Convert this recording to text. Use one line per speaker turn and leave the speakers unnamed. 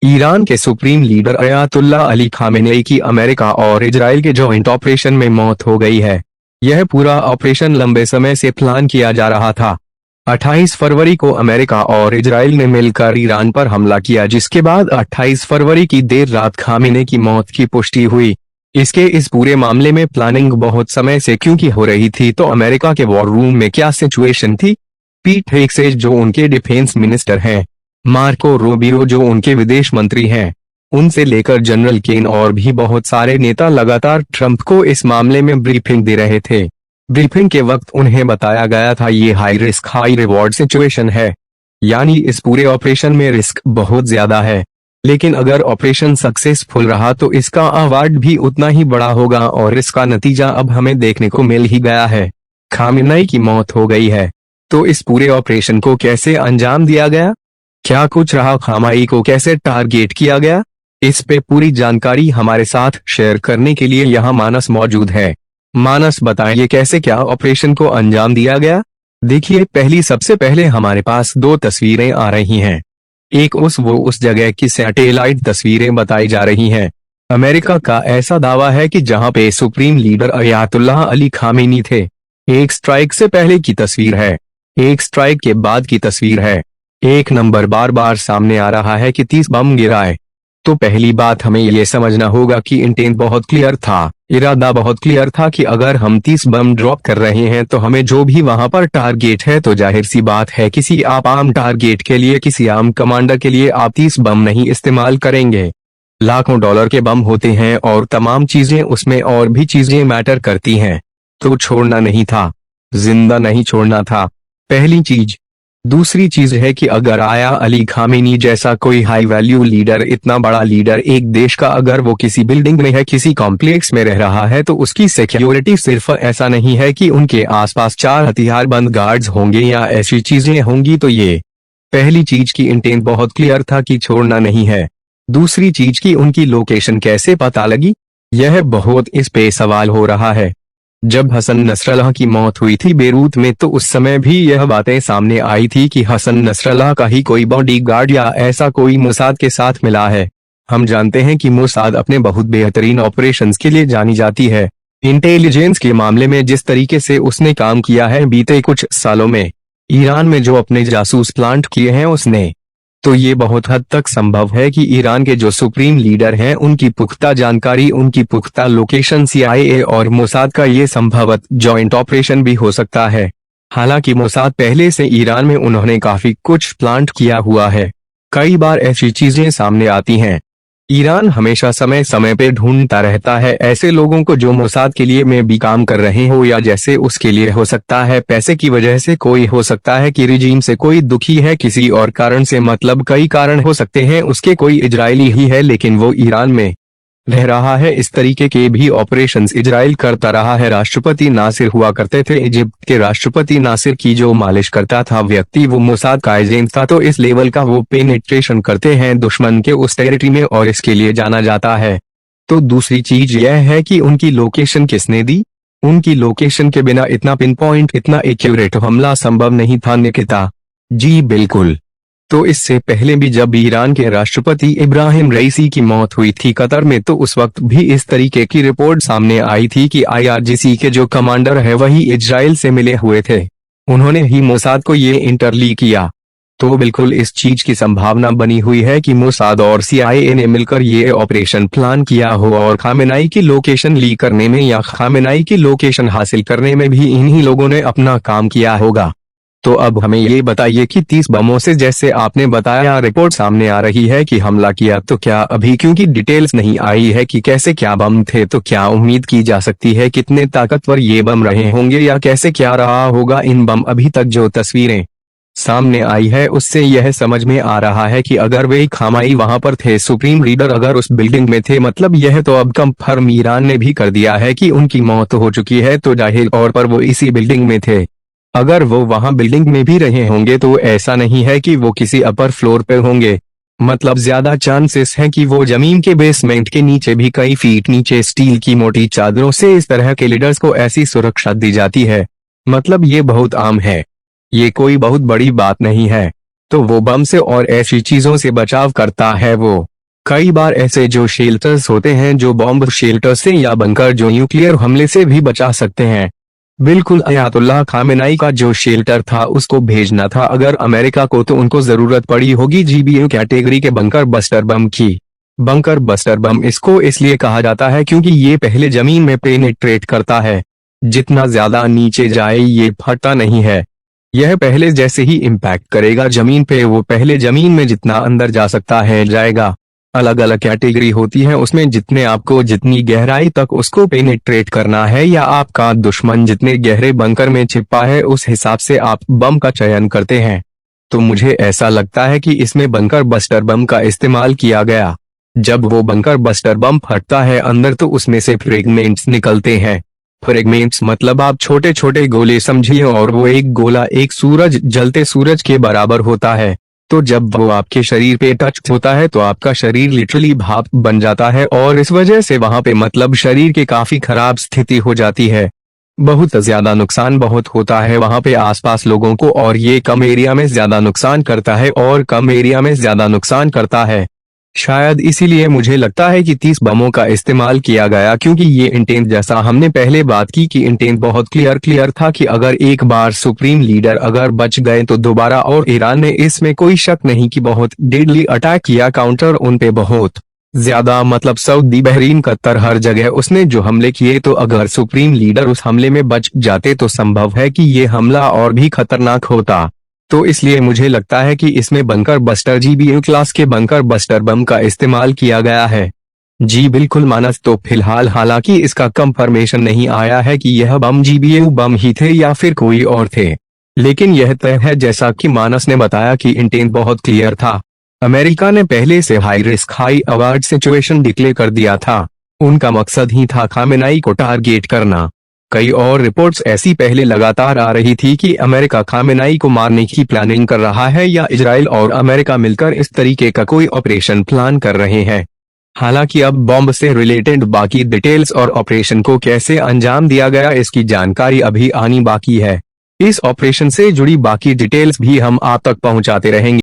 Iran के supreme leader Ayatollah Ali Khamenei की America और इजराइल के जॉइंट ऑपरेशन में मौत हो गई है। यह पूरा ऑपरेशन लंबे समय से प्लान किया जा रहा था। 28 फरवरी को अमेरिका और इजराइल ने मिलकर ईरान पर हमला किया, जिसके बाद 28 फरवरी की देर रात खामेनेई की मौत की पुष्टि हुई। इस पूरे मामले में प्लानिंग बहुत समय से क्योंकि हो रही थी, तो अमेरिका के वॉर रूम में क्या सिचुएशन थी? पीट हेगसेस जो उनके डिफेंस मिनिस्टर हैं, मार्को रूबियो जो उनके विदेश मंत्री हैं, उनसे लेकर जनरल केन और भी बहुत सारे नेता लगातार ट्रंप को इस मामले में ब्रीफिंग दे रहे थे। ब्रीफिंग के वक्त उन्हें बताया गया था ये high risk high reward situation है, यानी इस पूरे ऑपरेशन में रिस्क बहुत ज्यादा है, लेकिन अगर ऑपरेशन सक्सेसफुल रहा तो इसका अवार्ड भी उतना ही बड़ा होगा, और इसका नतीजा अब हमें देखने को मिल ही गया है। खामेनेई की मौत हो गई है, तो इस पूरे ऑपरेशन को कैसे अंजाम दिया गया, क्या कुछ रहा, खामेनेई को कैसे टारगेट किया गया, इस पे पूरी जानकारी हमारे साथ शेयर करने के लिए यहाँ मानस मौजूद है। मानस, बताइए कैसे क्या ऑपरेशन को अंजाम दिया गया। देखिए, सबसे पहले हमारे पास दो तस्वीरें आ रही हैं। एक उस जगह की सैटेलाइट तस्वीरें बताई जा रही हैं। अमेरिका का ऐसा दावा है कि जहां पे supreme leader Ayatollah Ali Khamenei थे। एक स्ट्राइक से पहले की तस्वीर है, एक स्ट्राइक के बाद की तस्वीर है। एक नंबर बार बार सामने आ रहा है कि 30 बम गिराए। तो पहली बात हमें यह समझना होगा कि इंटेंट बहुत क्लियर था, इरादा बहुत क्लियर था कि अगर हम 30 बम ड्रॉप कर रहे हैं तो हमें जो भी वहां पर टारगेट है, तो जाहिर सी बात है किसी आप आम टारगेट के लिए, किसी आम कमांडर के लिए आप 30 बम नहीं इस्तेमाल करेंगे। लाखों डॉलर के बम होते हैं और तमाम चीजें उसमें और भी चीजें मैटर करती हैं। तो छोड़ना नहीं था, जिंदा नहीं छोड़ना था, पहली चीज। दूसरी चीज है कि अगर आया अली खामेनी जैसा कोई हाई वैल्यू लीडर, इतना बड़ा लीडर एक देश का, अगर वो किसी बिल्डिंग में है, किसी कॉम्प्लेक्स में रह रहा है, तो उसकी सिक्योरिटी सिर्फ ऐसा नहीं है कि उनके आसपास 4 हथियारबंद गार्ड्स होंगे या ऐसी चीजें होंगी। तो ये पहली चीज की इंटेंट बहुत क्लियर था कि छोड़ना नहीं है। दूसरी चीज की उनकी लोकेशन कैसे पता लगी, यह बहुत इस पे सवाल हो रहा है। जब हसन नसरल्लाह की मौत हुई थी बेरूत में, तो उस समय भी यह बातें सामने आई थी कि हसन नसरल्लाह का ही कोई बॉडीगार्ड या ऐसा कोई मोसाद के साथ मिला है। हम जानते हैं कि मोसाद अपने बहुत बेहतरीन ऑपरेशंस के लिए जानी जाती है। इंटेलिजेंस के मामले में जिस तरीके से उसने काम किया है बीते कुछ सालों में, ईरान में जो अपने जासूस प्लांट किए हैं उसने, तो ये बहुत हद तक संभव है कि ईरान के जो सुप्रीम लीडर हैं उनकी पुख्ता जानकारी, उनकी पुख्ता लोकेशन CIA और मोसाद का ये संभवत जॉइंट ऑपरेशन भी हो सकता है। हालांकि मोसाद पहले से ईरान में उन्होंने काफी कुछ प्लांट किया हुआ है। कई बार ऐसी चीजें सामने आती हैं। ईरान हमेशा समय समय पे ढूंढता रहता है ऐसे लोगों को जो मोसाद के लिए में भी काम कर रहे हो, या जैसे उसके लिए हो सकता है पैसे की वजह से, कोई हो सकता है कि रिजीम से कोई दुखी है किसी और कारण से, मतलब कई कारण हो सकते हैं उसके, कोई इजरायली ही है लेकिन वो ईरान में रह रहा है। इस तरीके के भी ऑपरेशंस इजराइल करता रहा है। राष्ट्रपति नासिर हुआ करते थे, इजिप्ट के राष्ट्रपति नासिर की जो मालिश करता था व्यक्ति, वो मोसाद का एजेंट था। तो इस लेवल का वो पेनिट्रेशन करते हैं दुश्मन के उस टेरिटरी में, और इसके लिए जाना जाता है। तो दूसरी चीज यह है कि उनकी लोकेशन किसने दी। उनकी लोकेशन के बिना इतना पिन पॉइंट, इतना एक्यूरेट हमला संभव नहीं था निकिता जी। बिल्कुल। तो इससे पहले भी जब ईरान के राष्ट्रपति इब्राहिम रईसी की मौत हुई थी कतर में, तो उस वक्त भी इस तरीके की रिपोर्ट सामने आई थी कि IRGC के जो कमांडर है वही इजराइल से मिले हुए थे, उन्होंने ही मोसाद को ये इंटरली किया। तो बिल्कुल इस चीज की संभावना बनी हुई है कि मोसाद और CIA ने मिलकर ये ऑपरेशन प्लान किया हो, और खामेनेई की लोकेशन ली करने में या खामेनेई की लोकेशन हासिल करने में भी इन्हीं लोगों ने अपना काम किया होगा। तो अब हमें ये बताइए कि 30 बमों से, जैसे आपने बताया रिपोर्ट सामने आ रही है कि हमला किया, तो क्या अभी क्योंकि डिटेल्स नहीं आई है कि कैसे क्या बम थे, तो क्या उम्मीद की जा सकती है कितने ताकतवर ये बम रहे होंगे, या कैसे क्या रहा होगा इन बम। अभी तक जो तस्वीरें सामने आई है उससे यह समझ में आ रहा है कि अगर वे खामेनेई वहां पर थे, सुप्रीम लीडर अगर उस बिल्डिंग में थे, मतलब यह तो अब कंफर्म ईरान ने भी कर दिया है कि उनकी मौत हो चुकी है, तो जाहिर तौर पर वो इसी बिल्डिंग में थे। अगर वो वहां बिल्डिंग में भी रहे होंगे तो ऐसा नहीं है कि वो किसी अपर फ्लोर पे होंगे, मतलब ज्यादा चांसेस है कि वो जमीन के बेसमेंट के नीचे भी कई फीट नीचे स्टील की मोटी चादरों से इस तरह के लीडर्स को ऐसी सुरक्षा दी जाती है। मतलब ये बहुत आम है, ये कोई बहुत बड़ी बात नहीं है। तो वो बम से और ऐसी चीजों से बचाव करता है। वो कई बार ऐसे जो शेल्टर्स होते हैं जो बॉम्ब शेल्टर से या बंकर जो न्यूक्लियर हमले से भी बचा सकते हैं। बिल्कुल अयातुल्लाह खामेनाई का जो शेल्टर था उसको भेजना था अगर अमेरिका को, तो उनको जरूरत पड़ी होगी GBU कैटेगरी के बंकर बस्टर बम की। बंकर बस्टर बम इसको इसलिए कहा जाता है क्योंकि ये पहले जमीन में पेनिट्रेट करता है। जितना ज्यादा नीचे जाए ये फटता नहीं है। यह पहले जैसे ही इम्पैक्ट करेगा जमीन पे, वो पहले जमीन में जितना अंदर जा सकता है जाएगा। अलग अलग कैटेगरी होती है उसमें, जितने आपको जितनी गहराई तक उसको पेनिट्रेट करना है या आपका दुश्मन जितने गहरे बंकर में छिपा है उस हिसाब से आप बम का चयन करते हैं। तो मुझे ऐसा लगता है कि इसमें बंकर बस्टर बम का इस्तेमाल किया गया। जब वो बंकर बस्टर बम फटता है अंदर तो उसमें से फ्रेगमेंट्स निकलते हैं। फ्रेगमेंट्स मतलब आप छोटे छोटे गोले समझिए, और वो एक गोला एक सूरज, जलते सूरज के बराबर होता है। तो जब वो आपके शरीर पे टच होता है तो आपका शरीर लिटरली भाप बन जाता है, और इस वजह से वहां पे मतलब शरीर की काफी खराब स्थिति हो जाती है। बहुत ज्यादा नुकसान बहुत होता है वहां पे आसपास लोगों को, और ये कम एरिया में ज्यादा नुकसान करता है और कम एरिया में ज्यादा नुकसान करता है। शायद इसीलिए मुझे लगता है कि 30 बमों का इस्तेमाल किया गया, क्योंकि ये इंटेंट, जैसा हमने पहले बात की कि इंटेंट बहुत क्लियर था कि अगर एक बार सुप्रीम लीडर अगर बच गए तो दोबारा, और ईरान ने इसमें कोई शक नहीं कि बहुत डेडली अटैक किया काउंटर उन पे बहुत ज्यादा, मतलब सऊदी, बहरीन, कतर, हर जगह उसने जो हमले किए। तो अगर सुप्रीम लीडर उस हमले में बच जाते तो संभव है कि ये हमला और भी खतरनाक होता। तो इसलिए मुझे लगता है कि इसमें बंकर बस्टर GBU क्लास के बंकर बस्टर बम का इस्तेमाल किया गया है। जी बिल्कुल मानस, तो फिलहाल हालांकि इसका कंफर्मेशन नहीं आया है कि यह बम GBU बम ही थे या फिर कोई और थे, लेकिन यह तय है जैसा कि मानस ने बताया कि इंटेंट बहुत क्लियर था। अमेरिका ने पहले से high risk high award situation declare कर दिया था। उनका मकसद ही था खामेनाई को टारगेट करना। कई और रिपोर्ट्स ऐसी पहले लगातार आ रही थी कि अमेरिका खामेनाई को मारने की प्लानिंग कर रहा है, या इजराइल और अमेरिका मिलकर इस तरीके का कोई ऑपरेशन प्लान कर रहे हैं। हालांकि अब बॉम्ब से रिलेटेड बाकी डिटेल्स और ऑपरेशन को कैसे अंजाम दिया गया इसकी जानकारी अभी आनी बाकी है। इस ऑपरेशन से जुड़ी बाकी डिटेल्स भी हम आप तक पहुंचाते रहेंगे।